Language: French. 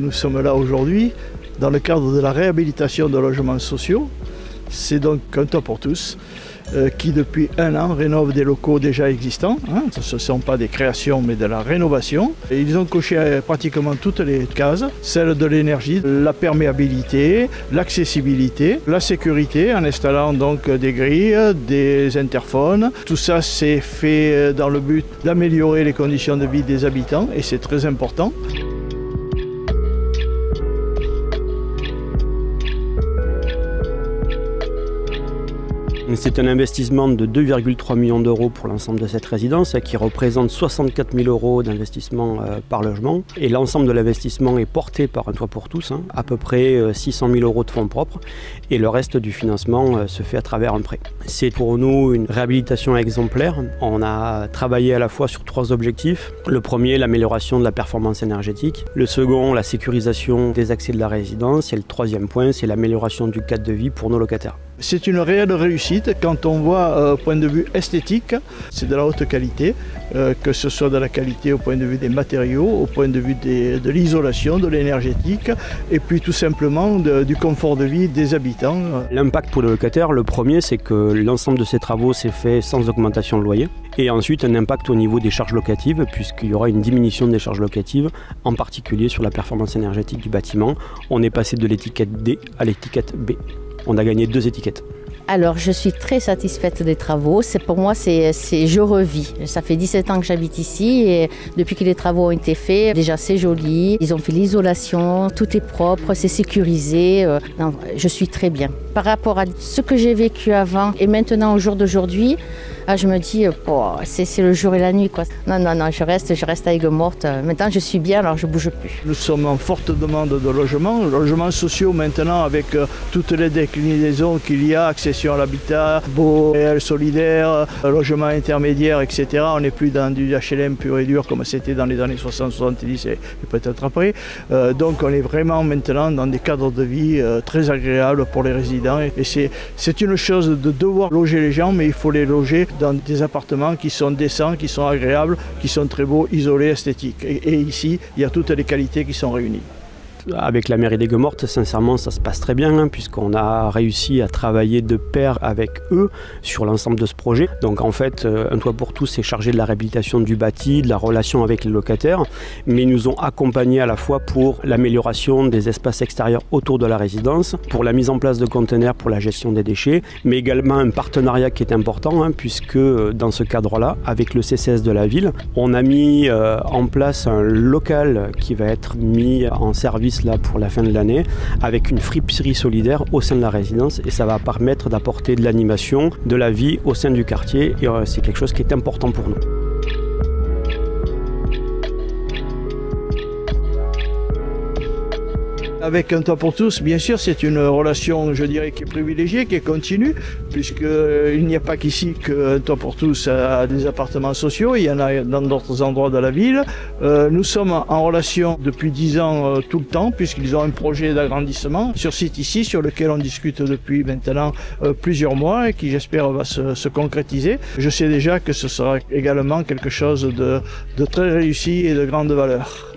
Nous sommes là aujourd'hui dans le cadre de la réhabilitation de logements sociaux. C'est donc un toit pour tous qui depuis 1 an rénove des locaux déjà existants. Ce ne sont pas des créations mais de la rénovation. Et ils ont coché pratiquement toutes les cases, celle de l'énergie, la perméabilité, l'accessibilité, la sécurité en installant donc des grilles, des interphones. Tout ça c'est fait dans le but d'améliorer les conditions de vie des habitants et c'est très important. C'est un investissement de 2,3 millions d'euros pour l'ensemble de cette résidence qui représente 64 000 euros d'investissement par logement. Et l'ensemble de l'investissement est porté par un toit pour tous, à peu près 600 000 euros de fonds propres. Et le reste du financement se fait à travers un prêt. C'est pour nous une réhabilitation exemplaire. On a travaillé à la fois sur 3 objectifs. Le premier, l'amélioration de la performance énergétique. Le second, la sécurisation des accès de la résidence. Et le troisième point, c'est l'amélioration du cadre de vie pour nos locataires. C'est une réelle réussite quand on voit au point de vue esthétique, c'est de la haute qualité, que ce soit de la qualité au point de vue des matériaux, au point de vue de l'isolation, de l'énergétique et puis tout simplement du confort de vie des habitants. L'impact pour les locataires, le premier c'est que l'ensemble de ces travaux s'est fait sans augmentation de loyer et ensuite un impact au niveau des charges locatives puisqu'il y aura une diminution des charges locatives, en particulier sur la performance énergétique du bâtiment. On est passé de l'étiquette D à l'étiquette B. On a gagné 2 étiquettes. Alors, je suis très satisfaite des travaux. Pour moi, je revis. Ça fait 17 ans que j'habite ici et depuis que les travaux ont été faits, déjà c'est joli. Ils ont fait l'isolation, tout est propre, c'est sécurisé. Non, je suis très bien. Par rapport à ce que j'ai vécu avant et maintenant au jour d'aujourd'hui, je me dis, c'est le jour et la nuit, quoi. Non, je reste à Aigues-Mortes. Maintenant, je suis bien, alors je ne bouge plus. Nous sommes en forte demande de logements sociaux maintenant avec toutes les déclinaisons qu'il y a, accession à l'habitat, beau, réel, solidaire, logement intermédiaire, etc. On n'est plus dans du HLM pur et dur comme c'était dans les années 60-70 et peut-être après. Donc on est vraiment maintenant dans des cadres de vie très agréables pour les résidents. Et c'est une chose de devoir loger les gens, mais il faut les loger dans des appartements qui sont décents, qui sont agréables, qui sont très beaux, isolés, esthétiques. Et ici, il y a toutes les qualités qui sont réunies. Avec la mairie d'Aigues-Mortes, sincèrement, ça se passe très bien puisqu'on a réussi à travailler de pair avec eux sur l'ensemble de ce projet. Donc en fait, un toit pour tous est chargé de la réhabilitation du bâti, de la relation avec les locataires, mais ils nous ont accompagnés à la fois pour l'amélioration des espaces extérieurs autour de la résidence, pour la mise en place de conteneurs pour la gestion des déchets, mais également un partenariat qui est important puisque dans ce cadre-là, avec le CCS de la ville, on a mis en place un local qui va être mis en service là pour la fin de l'année avec une friperie solidaire au sein de la résidence et ça va permettre d'apporter de l'animation, de la vie au sein du quartier et c'est quelque chose qui est important pour nous. Avec un toit pour tous, bien sûr, c'est une relation, je dirais, qui est privilégiée, qui est continue, puisqu'il n'y a pas qu'ici qu'un toit pour tous a des appartements sociaux, il y en a dans d'autres endroits de la ville. Nous sommes en relation depuis 10 ans tout le temps, puisqu'ils ont un projet d'agrandissement sur site ici, sur lequel on discute depuis maintenant plusieurs mois et qui, j'espère, va se concrétiser. Je sais déjà que ce sera également quelque chose de très réussi et de grande valeur.